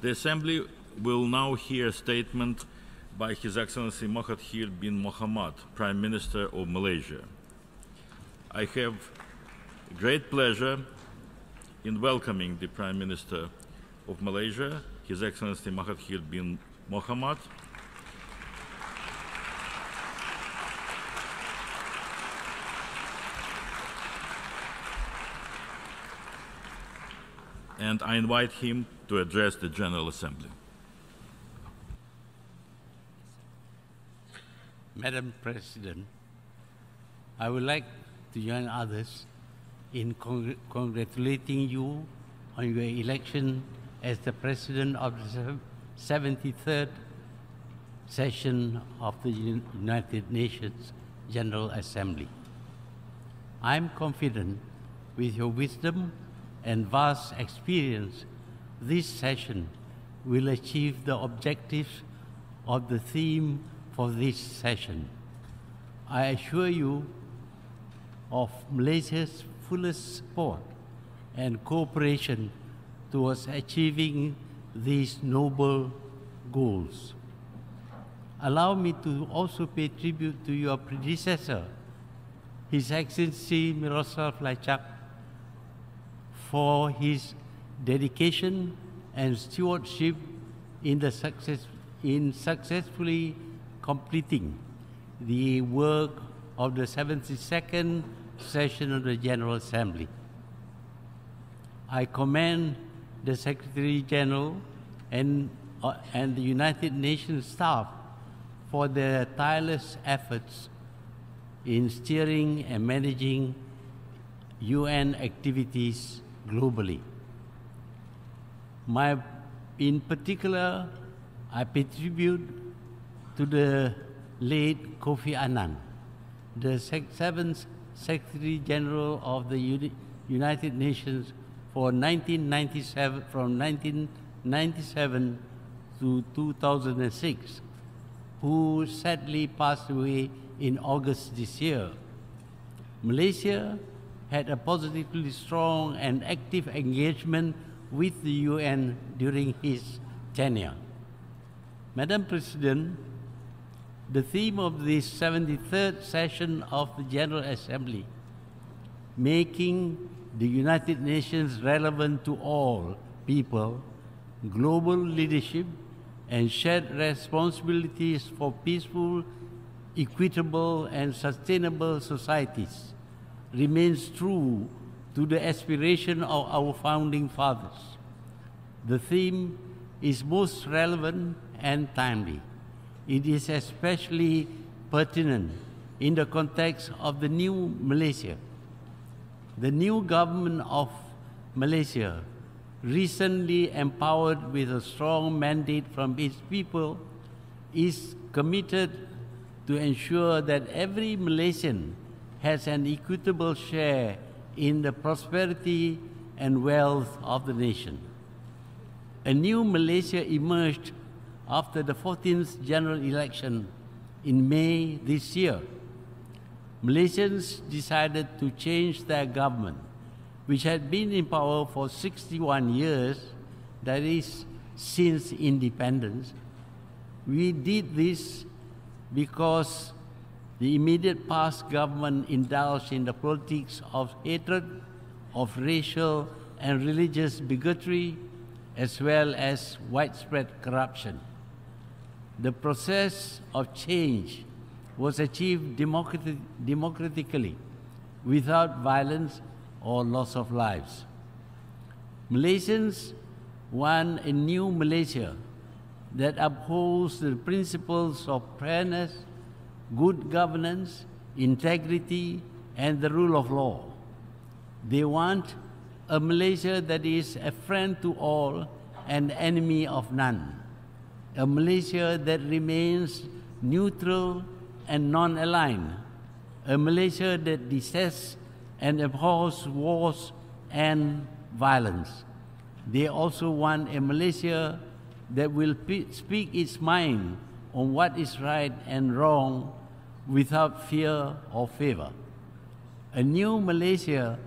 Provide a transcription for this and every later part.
The Assembly will now hear a statement by His Excellency Mahathir bin Mohamad, Prime Minister of Malaysia. I have great pleasure in welcoming the Prime Minister of Malaysia, His Excellency Mahathir bin Mohamad. And I invite him to address the General Assembly. Madam President, I would like to join others in congratulating you on your election as the President of the 73rd session of the United Nations General Assembly. I am confident with your wisdom and vast experience, this session will achieve the objectives of the theme for this session. I assure you of Malaysia's fullest support and cooperation towards achieving these noble goals. Allow me to also pay tribute to your predecessor, His Excellency Miroslav Lajcak, for his dedication and stewardship in successfully completing the work of the 72nd session of the General Assembly. I commend the Secretary General and the United Nations staff for their tireless efforts in steering and managing UN activities globally. In particular, I pay tribute to the late Kofi Annan, the 7th Secretary General of the United Nations from 1997 to 2006, who sadly passed away in August this year. Malaysia had a positively strong and active engagement with the UN during his tenure. Madam President, the theme of this 73rd session of the General Assembly, making the United Nations relevant to all people, global leadership, and shared responsibilities for peaceful, equitable, and sustainable societies, remains true to the aspiration of our founding fathers. The theme is most relevant and timely. It is especially pertinent in the context of the new Malaysia. The new government of Malaysia, recently empowered with a strong mandate from its people, is committed to ensure that every Malaysian has an equitable share in the prosperity and wealth of the nation. A new Malaysia emerged after the 14th general election in May this year. Malaysians decided to change their government, which had been in power for 61 years, that is, since independence. We did this because the immediate past government indulged in the politics of hatred, of racial and religious bigotry, as well as widespread corruption. The process of change was achieved democratically, without violence or loss of lives. Malaysians want a new Malaysia that upholds the principles of fairness, good governance, integrity, and the rule of law. They want a Malaysia that is a friend to all and enemy of none. A Malaysia that remains neutral and non-aligned. A Malaysia that detests and abhors wars and violence. They also want a Malaysia that will speak its mind on what is right and wrong without fear or favor. A new Malaysia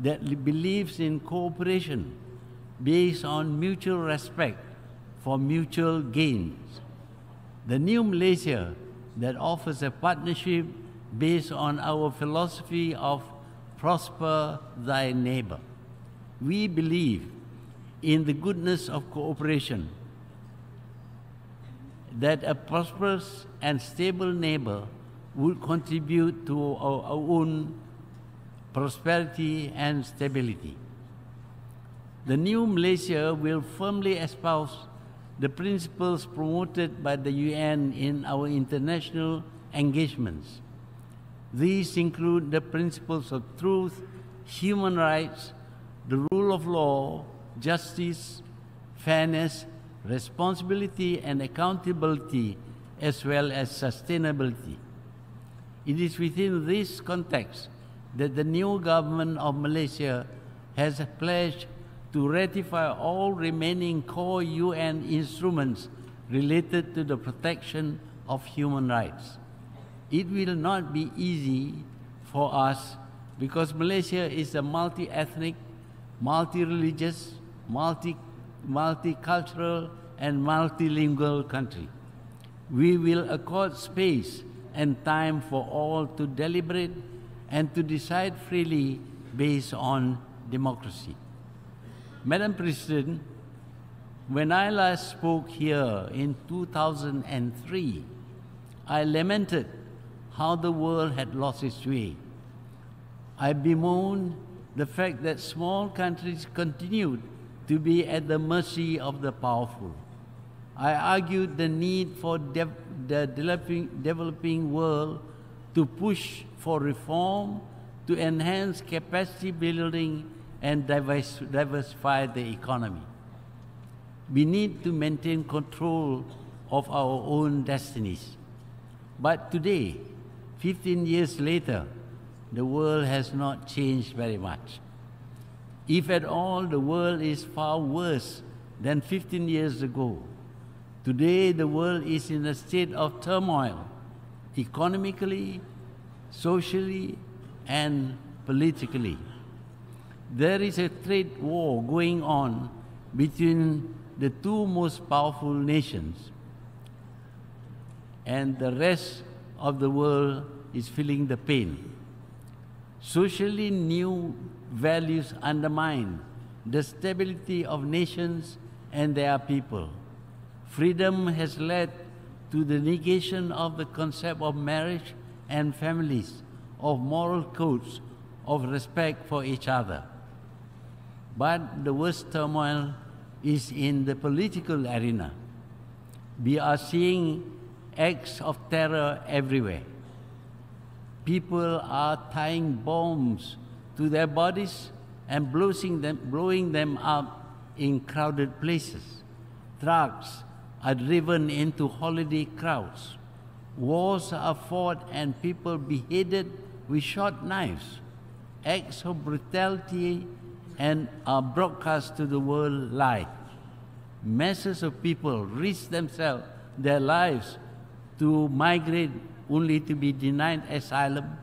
that believes in cooperation based on mutual respect, for mutual gains. The new Malaysia that offers a partnership based on our philosophy of prosper thy neighbor. We believe in the goodness of cooperation, that a prosperous and stable neighbor would contribute to our own prosperity and stability. The new Malaysia will firmly espouse the principles promoted by the UN in our international engagements. These include the principles of truth, human rights, the rule of law, justice, fairness, responsibility and accountability, as well as sustainability. It is within this context that the new government of Malaysia has pledged to ratify all remaining core UN instruments related to the protection of human rights. It will not be easy for us because Malaysia is a multi-ethnic, multi-religious, multicultural and multilingual country. We will accord space and time for all to deliberate and to decide freely based on democracy. Madam President, when I last spoke here in 2003, I lamented how the world had lost its way. I bemoaned the fact that small countries continued to be at the mercy of the powerful. I argued the need for the developing world to push for reform, to enhance capacity building and diversify the economy. We need to maintain control of our own destinies. But today, 15 years later, the world has not changed very much. If at all, the world is far worse than 15 years ago. Today, the world is in a state of turmoil, economically, socially, and politically. There is a trade war going on between the two most powerful nations, and the rest of the world is feeling the pain. Socially, new values undermine the stability of nations and their people. Freedom has led to the negation of the concept of marriage and families, of moral codes, of respect for each other. But the worst turmoil is in the political arena. We are seeing acts of terror everywhere. People are tying bombs to their bodies and blowing them up in crowded places. Trucks are driven into holiday crowds. Wars are fought and people beheaded with short knives. Acts of brutality and are broadcast to the world live. Masses of people risk their lives to migrate only to be denied asylum,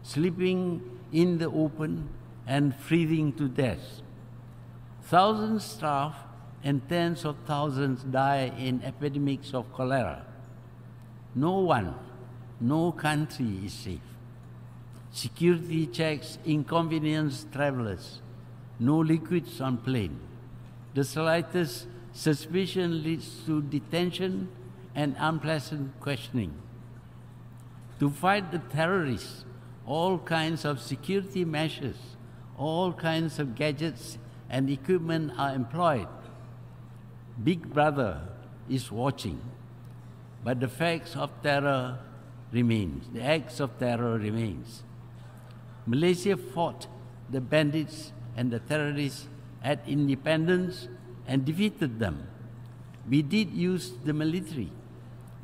sleeping in the open, and freezing to death. Thousands starve and tens of thousands die in epidemics of cholera. No country is safe. Security checks inconvenience travelers. No liquids on plane. The slightest suspicion leads to detention and unpleasant questioning. To fight the terrorists, all kinds of security measures, all kinds of gadgets and equipment are employed. Big Brother is watching, but the facts of terror remains. The acts of terror remains. Malaysia fought the bandits and the terrorists at independence and defeated them. We did use the military,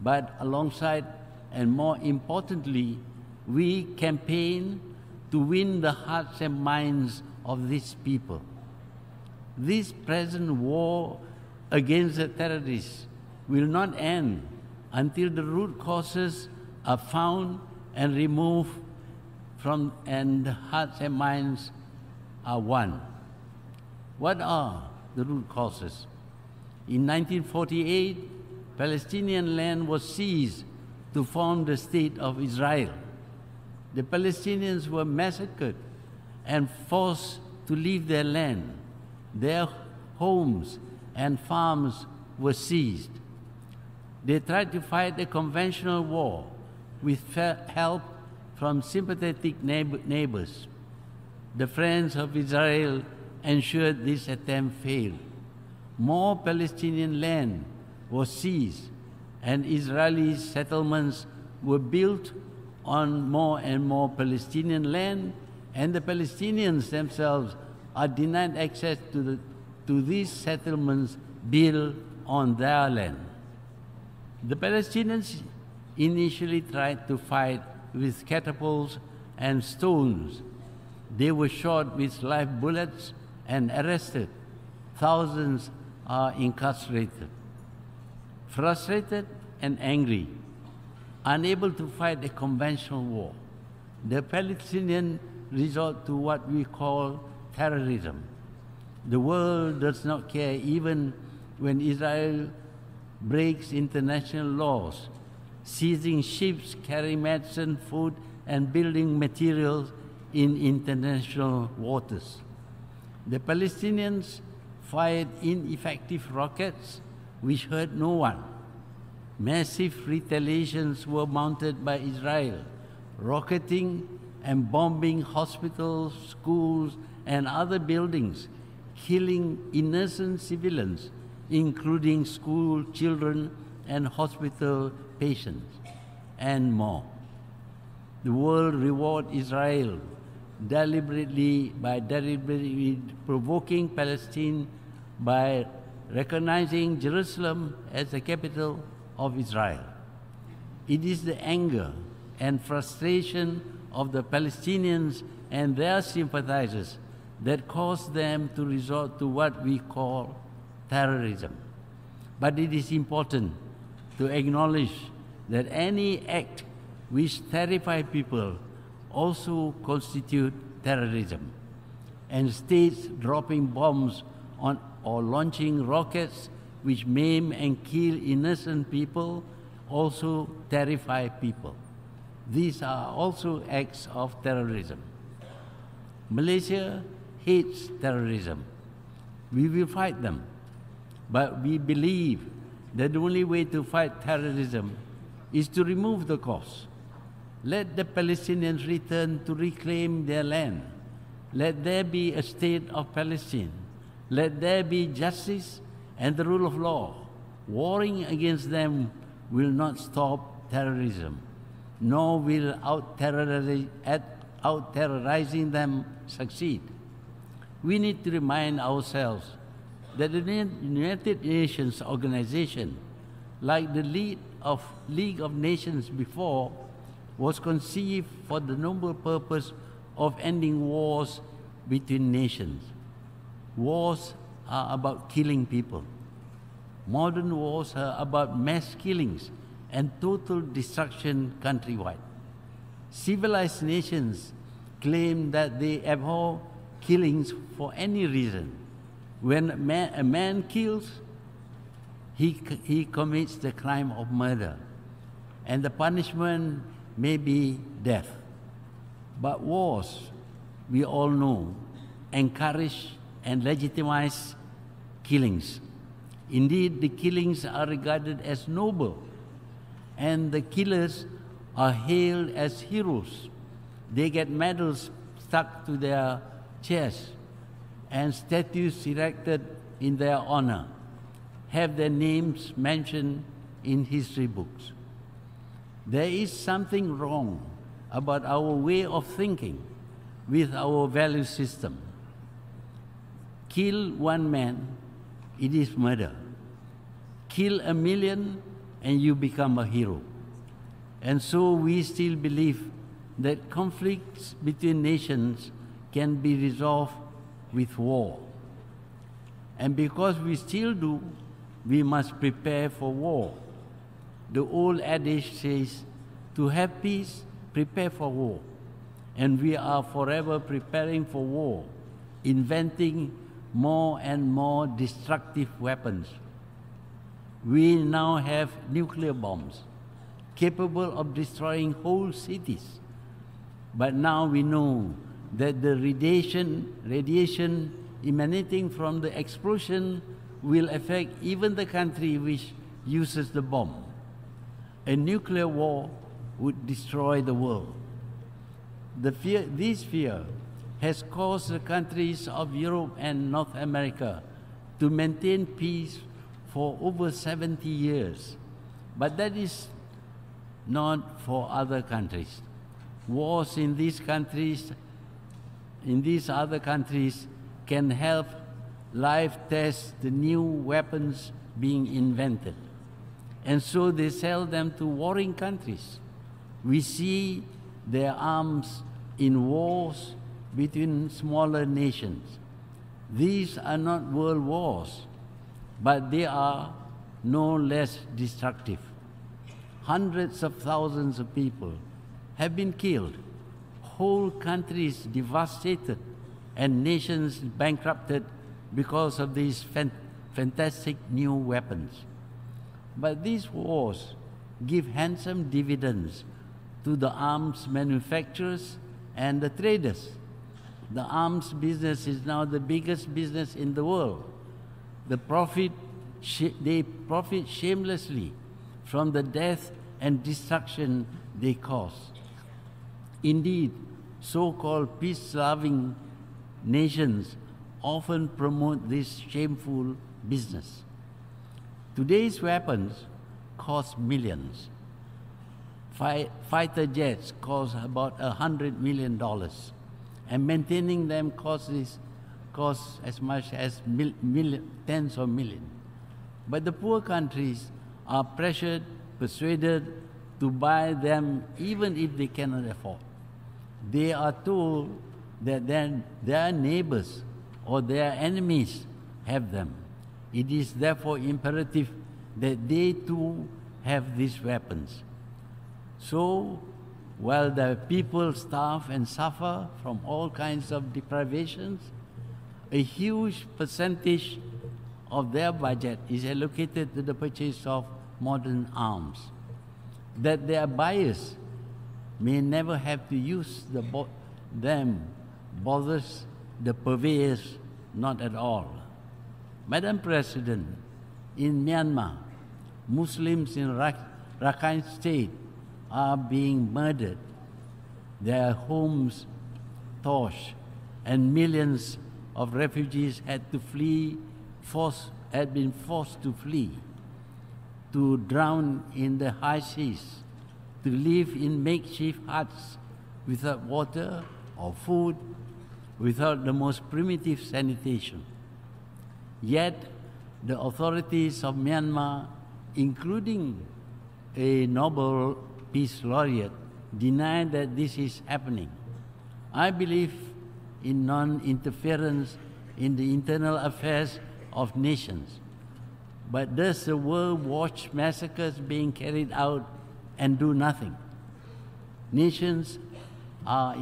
but alongside and more importantly, we campaigned to win the hearts and minds of these people. This present war against the terrorists will not end until the root causes are found and removed from, and the hearts and minds are won. What are the root causes? In 1948, Palestinian land was seized to form the State of Israel. The Palestinians were massacred and forced to leave their land. Their homes and farms were seized. They tried to fight a conventional war with help from sympathetic neighbors. The friends of Israel ensured this attempt failed. More Palestinian land was seized, and Israeli settlements were built on more and more Palestinian land, and the Palestinians themselves are denied access to these settlements built on their land. The Palestinians initially tried to fight with catapults and stones. They were shot with live bullets and arrested. Thousands are incarcerated. Frustrated and angry, unable to fight a conventional war, the Palestinians resort to what we call terrorism. The world does not care even when Israel breaks international laws, seizing ships carrying medicine, food, and building materials in international waters. The Palestinians fired ineffective rockets which hurt no one. Massive retaliations were mounted by Israel, rocketing and bombing hospitals, schools, and other buildings, killing innocent civilians, including school children and hospital patients, and more. The world rewarded Israel by deliberately provoking Palestine by recognizing Jerusalem as the capital of Israel. It is the anger and frustration of the Palestinians and their sympathizers that caused them to resort to what we call terrorism. But it is important to acknowledge that any act which terrifies people also constitute terrorism, and states dropping bombs on or launching rockets which maim and kill innocent people also terrify people. These are also acts of terrorism. Malaysia hates terrorism. We will fight them, but we believe that the only way to fight terrorism is to remove the cause. Let the Palestinians return to reclaim their land. Let there be a state of Palestine. Let there be justice and the rule of law. Warring against them will not stop terrorism, nor will out-terrorizing them succeed. We need to remind ourselves that the United Nations organization, like the League of Nations before, was conceived for the noble purpose of ending wars between nations. Wars are about killing people. Modern wars are about mass killings and total destruction countrywide. Civilized nations claim that they abhor killings for any reason. When a man kills, he commits the crime of murder, and the punishment may be death. But wars, we all know, encourage and legitimize killings. Indeed, the killings are regarded as noble, and the killers are hailed as heroes. They get medals stuck to their chests and statues erected in their honor, have their names mentioned in history books. There is something wrong about our way of thinking with our value system. Kill one man, it is murder. Kill a million, and you become a hero. And so we still believe that conflicts between nations can be resolved with war. And because we still do, we must prepare for war. The old adage says, to have peace, prepare for war. And we are forever preparing for war, inventing more and more destructive weapons. We now have nuclear bombs capable of destroying whole cities. But now we know that the radiation emanating from the explosion will affect even the country which uses the bomb. A nuclear war would destroy the world. This fear has caused the countries of Europe and North America to maintain peace for over 70 years. But that is not for other countries. Wars in these other countries can help live test the new weapons being invented. And so they sell them to warring countries. We see their arms in wars between smaller nations. These are not world wars, but they are no less destructive. Hundreds of thousands of people have been killed, whole countries devastated, and nations bankrupted because of these fantastic new weapons. But these wars give handsome dividends to the arms manufacturers and the traders. The arms business is now the biggest business in the world. They profit shamelessly from the death and destruction they cause. Indeed, so-called peace-loving nations often promote this shameful business. Today's weapons cost millions. Fighter jets cost about $100 million, and maintaining them costs as much as tens of millions. But the poor countries are persuaded to buy them even if they cannot afford. They are told that their neighbors or their enemies have them. It is therefore imperative that they too have these weapons. So, while the people starve and suffer from all kinds of deprivations, a huge percentage of their budget is allocated to the purchase of modern arms. That their buyers may never have to use them bothers the purveyors not at all. Madam President, in Myanmar, Muslims in Rakhine State are being murdered, their homes torched, and millions of refugees had been forced to flee, to drown in the high seas, to live in makeshift huts without water or food, without the most primitive sanitation. Yet, the authorities of Myanmar, including a Nobel Peace Laureate, deny that this is happening. I believe in non-interference in the internal affairs of nations. But does the world watch massacres being carried out and do nothing? Nations are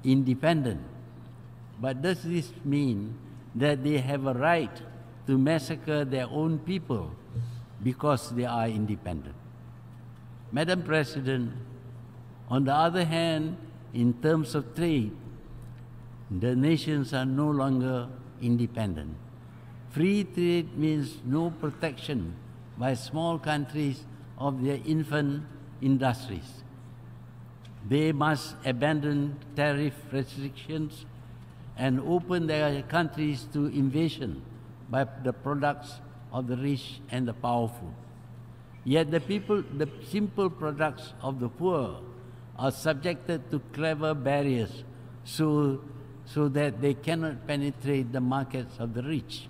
independent. But does this mean that they have a right to massacre their own people because they are independent? Madam President, on the other hand, in terms of trade, the nations are no longer independent. Free trade means no protection by small countries of their infant industries. They must abandon tariff restrictions and open their countries to invasion by the products of the rich and the powerful. Yet the simple products of the poor are subjected to clever barriers so that they cannot penetrate the markets of the rich.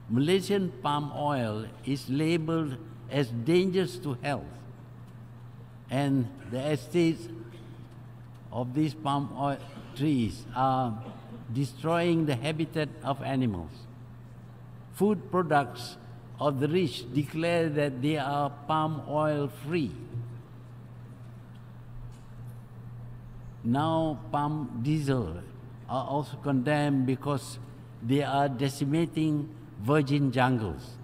Malaysian palm oil is labeled as dangerous to health, and the estates of these palm oil trees are destroying the habitat of animals. Food products of the rich declare that they are palm oil free. Now palm diesel are also condemned because they are decimating virgin jungles.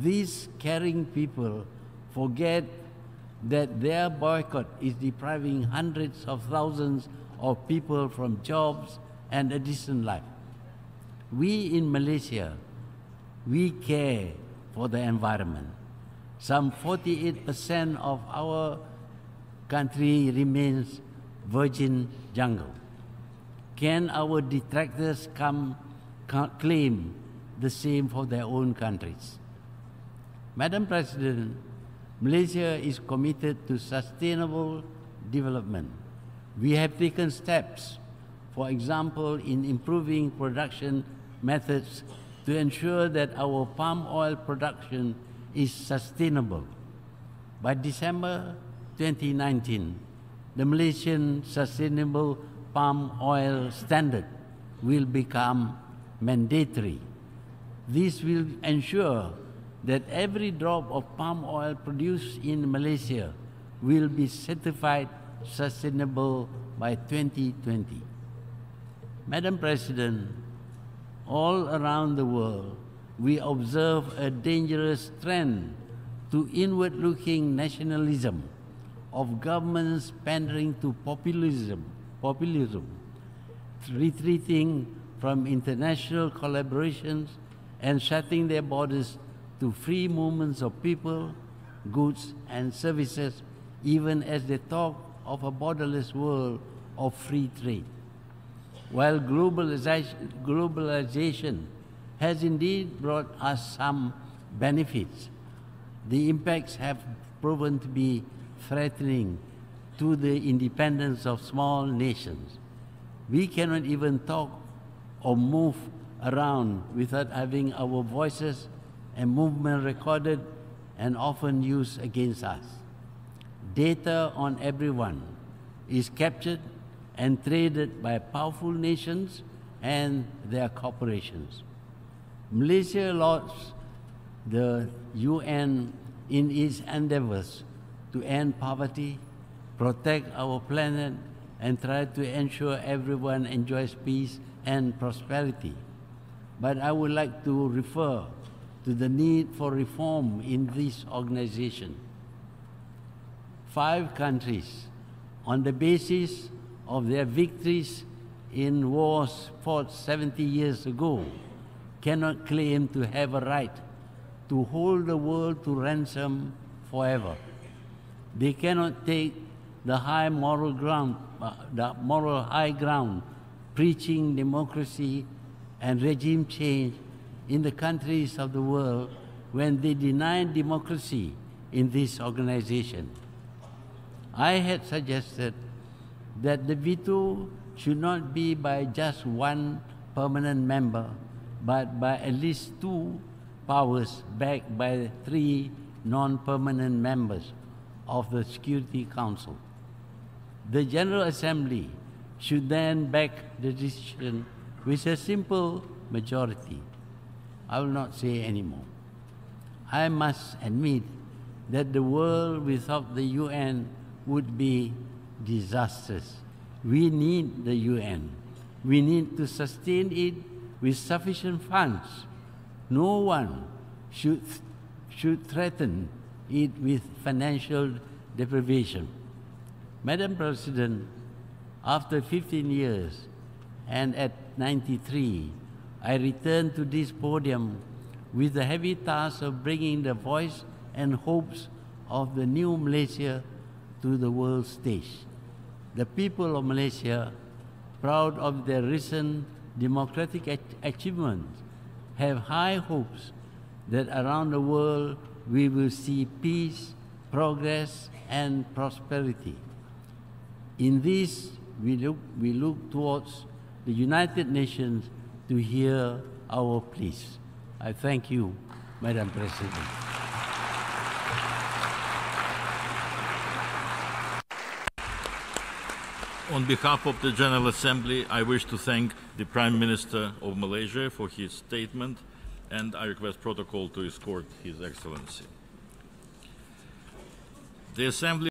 These caring people forget that their boycott is depriving hundreds of thousands of people from jobs and a decent life. We in Malaysia, we care for the environment. Some 48% of our country remains virgin jungle. Can our detractors claim the same for their own countries? Madam President, Malaysia is committed to sustainable development. We have taken steps, for example, in improving production methods to ensure that our palm oil production is sustainable. By December 2019, the Malaysian Sustainable Palm Oil Standard will become mandatory. This will ensure that every drop of palm oil produced in Malaysia will be certified sustainable by 2020. Madam President, all around the world, we observe a dangerous trend to inward-looking nationalism of governments pandering to populism, retreating from international collaborations and shutting their borders to free movements of people, goods, and services, even as they talk of a borderless world of free trade. While globalization has indeed brought us some benefits, the impacts have proven to be threatening to the independence of small nations. We cannot even talk or move around without having our voices and movement recorded and often used against us. Data on everyone is captured and traded by powerful nations and their corporations. Malaysia lauds the UN in its endeavors to end poverty, protect our planet, and try to ensure everyone enjoys peace and prosperity. But I would like to refer to the need for reform in this organization. 5 countries, on the basis of their victories in wars fought 70 years ago, cannot claim to have a right to hold the world to ransom forever. They cannot take the moral high ground, preaching democracy and regime change in the countries of the world when they deny democracy in this organization. I had suggested that the veto should not be by just one permanent member, but by at least 2 powers backed by 3 non-permanent members of the Security Council. The General Assembly should then back the decision with a simple majority. I will not say anymore. I must admit that the world without the UN would be disastrous. We need the UN. We need to sustain it with sufficient funds. No one should threaten it with financial deprivation. Madam President, after 15 years and at 93, I returned to this podium with the heavy task of bringing the voice and hopes of the new Malaysia to the world stage. The people of Malaysia, proud of their recent democratic achievements, have high hopes that around the world we will see peace, progress, and prosperity. In this, we look towards the United Nations to hear our pleas. I thank you, Madam President. On behalf of the General Assembly, I wish to thank the Prime Minister of Malaysia for his statement, and I request protocol to escort His Excellency. The Assembly